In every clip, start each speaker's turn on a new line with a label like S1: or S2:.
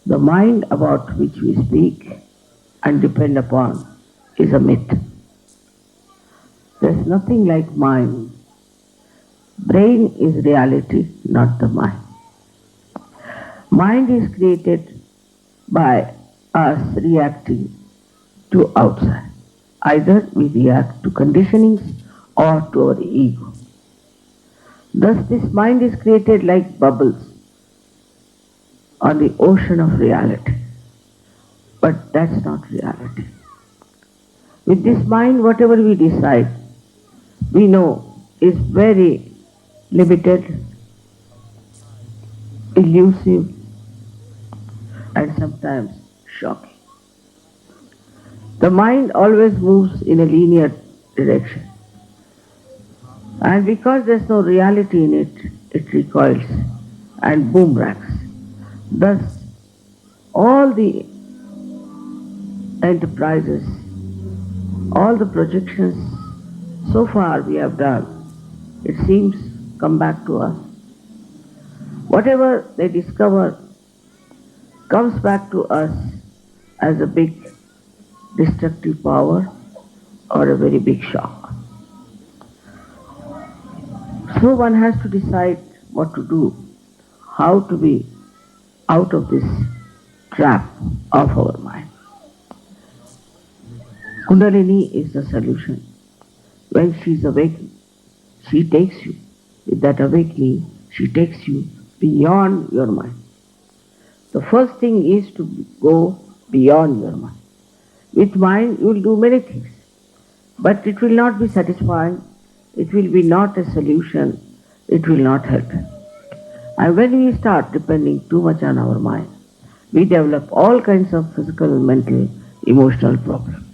S1: The mind about which we speak and depend upon is a myth. There's nothing like mind. Brain is reality, not the mind. Mind is created by us reacting to outside. Either we react to conditionings or to our ego. Thus this mind is created like bubbles on the ocean of reality. But that's not reality. With this mind, whatever we decide, we know is very limited, elusive, and sometimes shocking. The mind always moves in a linear direction. And because there's no reality in it, it recoils and boomerangs. Thus, all the enterprises, all the projections so far we have done, it seems come back to us. Whatever they discover comes back to us as a big destructive power or a very big shock. So one has to decide what to do, how to be out of this trap of our mind. Kundalini is the solution. When she is awakened, she takes you. With that awakening, she takes you beyond your mind. The first thing is to go beyond your mind. With mind, you will do many things, but it will not be satisfying. It will be not a solution. It will not help. And when we start depending too much on our mind, we develop all kinds of physical, mental, emotional problems.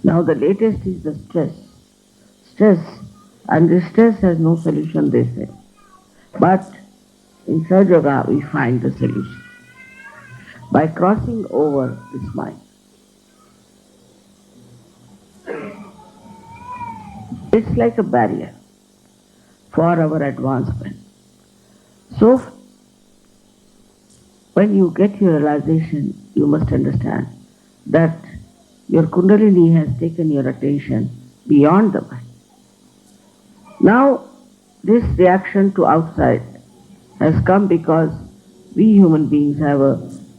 S1: Now the latest is the stress. Stress, and the stress has no solution, they say. But in Sahaja Yoga, we find the solution by crossing over this mind. It's like a barrier for our advancement. So, when you get your realization, you must understand that your Kundalini has taken your attention beyond the mind. Now, this reaction to outside has come because we human beings have a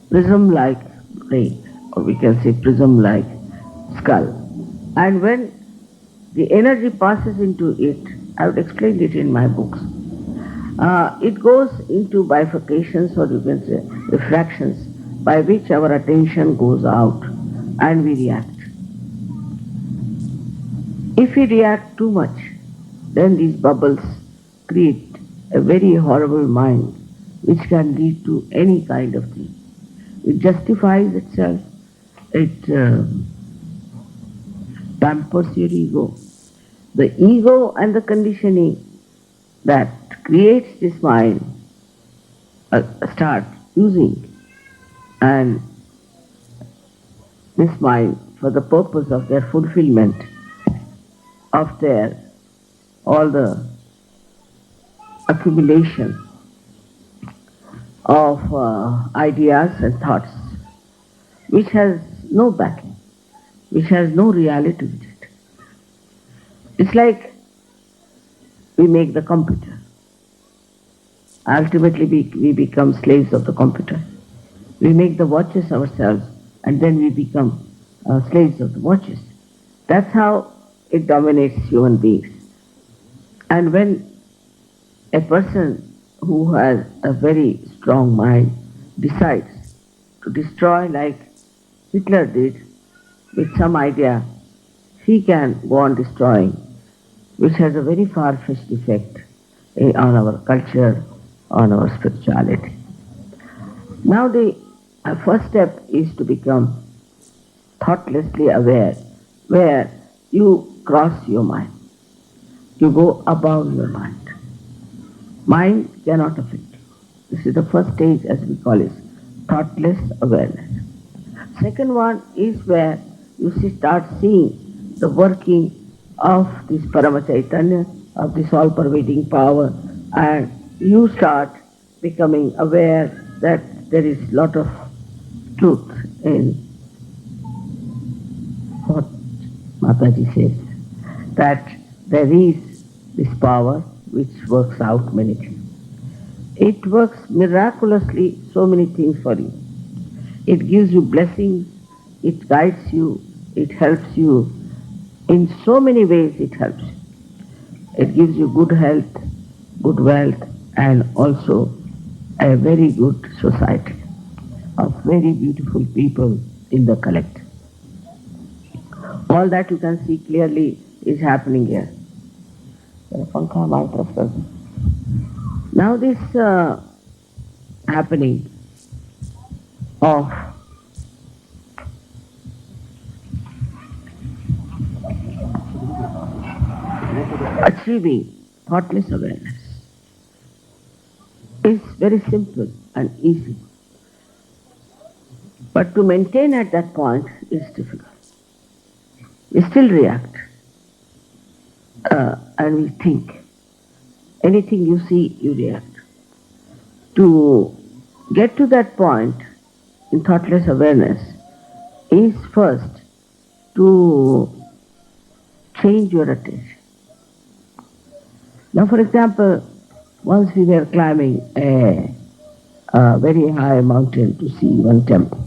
S1: prism-like brain, or we can say prism-like skull. And when the energy passes into it, I have explained it in my books, it goes into bifurcations, or you can say refractions, by which our attention goes out and we react. If we react too much, then these bubbles create a very horrible mind which can lead to any kind of thing. It justifies itself, it pampers your ego. The ego and the conditioning that creates this mind start using and this mind for the purpose of their fulfillment of their all the accumulation of ideas and thoughts which has no backing, which has no reality with it. It's like we make the computer. Ultimately we become slaves of the computer. We make the watches ourselves and then we become slaves of the watches. That's how it dominates human beings. And when a person who has a very strong mind decides to destroy like Hitler did with some idea, he can go on destroying, which has a very far-fetched effect on our culture, on our spirituality. Now the first step is to become thoughtlessly aware, where you cross your mind. You go above your mind. Mind cannot affect you. This is the first stage, as we call it, thoughtless awareness. Second one is where you start seeing the working of this Parama Chaitanya, of this all-pervading power, and you start becoming aware that there is a lot of truth in what Mataji says, that there is this power which works out many things. It works miraculously so many things for you. It gives you blessings, it guides you, it helps you. In so many ways it helps you. It gives you good health, good wealth, and also a very good society of very beautiful people in the collective. All that you can see clearly is happening here. Now this happening of achieving thoughtless awareness is very simple and easy. But to maintain at that point is difficult. We still react and we think. Anything you see, you react. To get to that point in thoughtless awareness is first to change your attention. Now, for example, once we were climbing a very high mountain to see one temple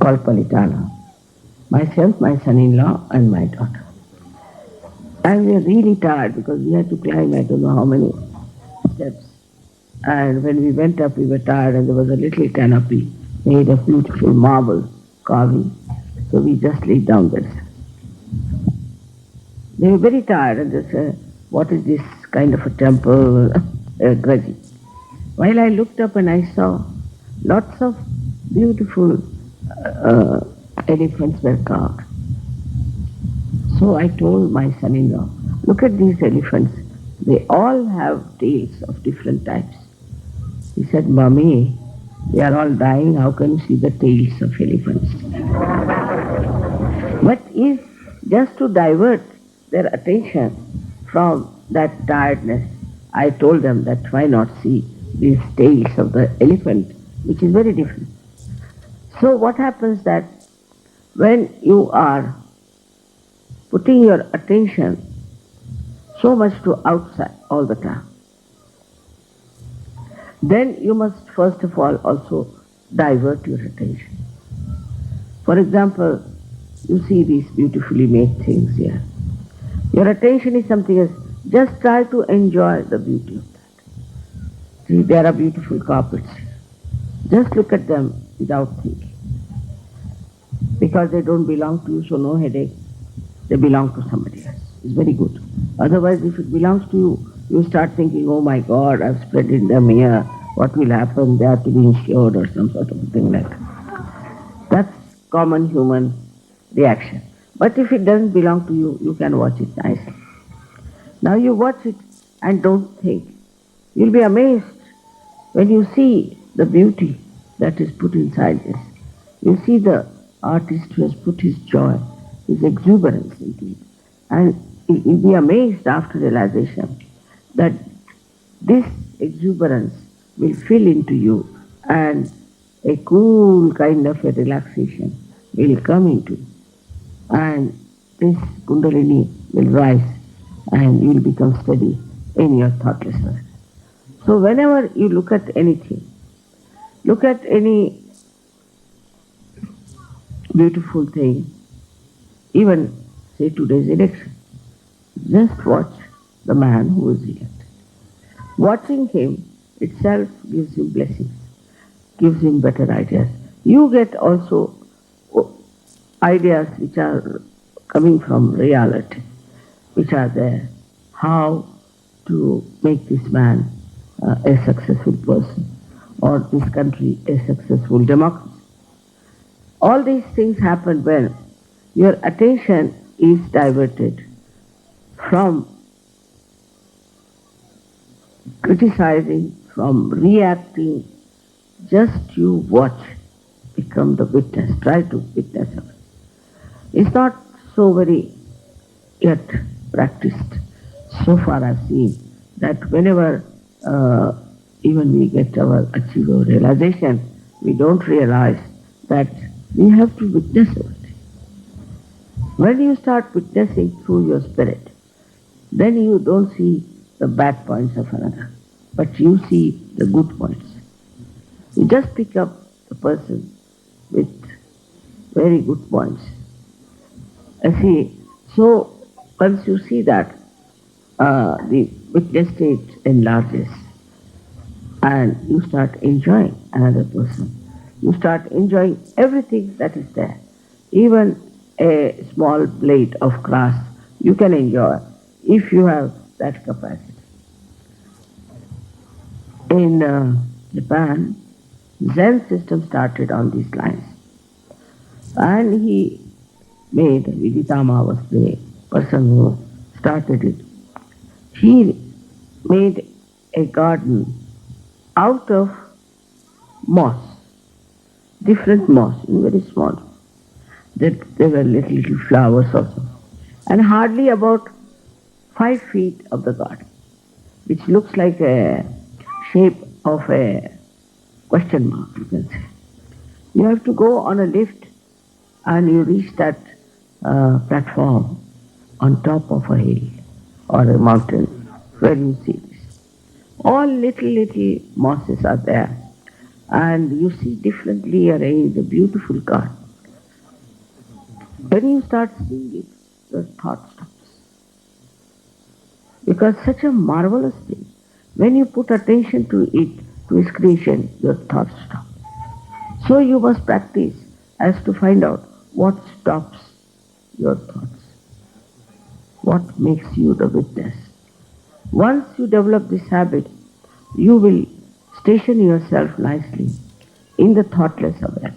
S1: called Palitana. Myself, my son-in-law, and my daughter. And we were really tired because we had to climb I don't know how many steps. And when we went up, we were tired, and there was a little canopy made of beautiful marble carving. So we just laid down there. They were very tired, and they said, "What is this kind of a temple?" Grudging. While I looked up and I saw lots of beautiful elephants were carved. So I told my son-in-law, "Look at these elephants. They all have tails of different types." He said, "Mommy, they are all dying. How can you see the tails of elephants?" But if just to divert their attention from that tiredness, I told them that why not see these tails of the elephant, which is very different. So what happens that when you are putting your attention so much to outside all the time, then you must first of all also divert your attention. For example, you see these beautifully made things here. Your attention is something else. Just try to enjoy the beauty of that. See, there are beautiful carpets. Just look at them without thinking. Because they don't belong to you, so no headache. They belong to somebody else. It's very good. Otherwise, if it belongs to you, you start thinking, "Oh my God, I've spread them here. What will happen? They have to be insured," or some sort of thing like that. That's common human reaction. But if it doesn't belong to you, you can watch it nicely. Now you watch it and don't think. You'll be amazed when you see the beauty that is put inside this. You see the artist who has put his joy, his exuberance into it. And you'll be amazed after realization that this exuberance will fill into you and a cool kind of a relaxation will come into you. And this Kundalini will rise and you will become steady in your thoughtlessness. So whenever you look at anything, look at any beautiful thing, even say today's election, just watch the man who is elected. Watching him itself gives you blessings, gives him better ideas. You get also ideas which are coming from reality, which are there. How to make this man a successful person, or this country a successful democracy. All these things happen when your attention is diverted from criticizing, from reacting. Just you watch, become the witness, try to witness of it. It's not so very yet practiced. So far I've seen that whenever even we get our achieve our realization, we don't realize that we have to witness it. When you start witnessing through your spirit, then you don't see the bad points of another, but you see the good points. You just pick up the person with very good points. See, so once you see that, the witness state enlarges and you start enjoying another person. You start enjoying everything that is there. Even a small blade of grass you can enjoy if you have that capacity. In Japan, Zen system started on these lines. And he made, Viditama was the person who started it. He made a garden out of moss, different moss, very small. There were little flowers also. And hardly about 5 feet of the garden, which looks like a shape of a question mark, you can say. You have to go on a lift and you reach that platform on top of a hill or a mountain where you see this. All little mosses are there and you see differently arranged a beautiful garden. When you start seeing it, your thought stops. Because such a marvelous thing, when you put attention to it, to its creation, your thoughts stop. So you must practice as to find out what stops your thoughts, what makes you the witness. Once you develop this habit, you will station yourself nicely in the thoughtless awareness.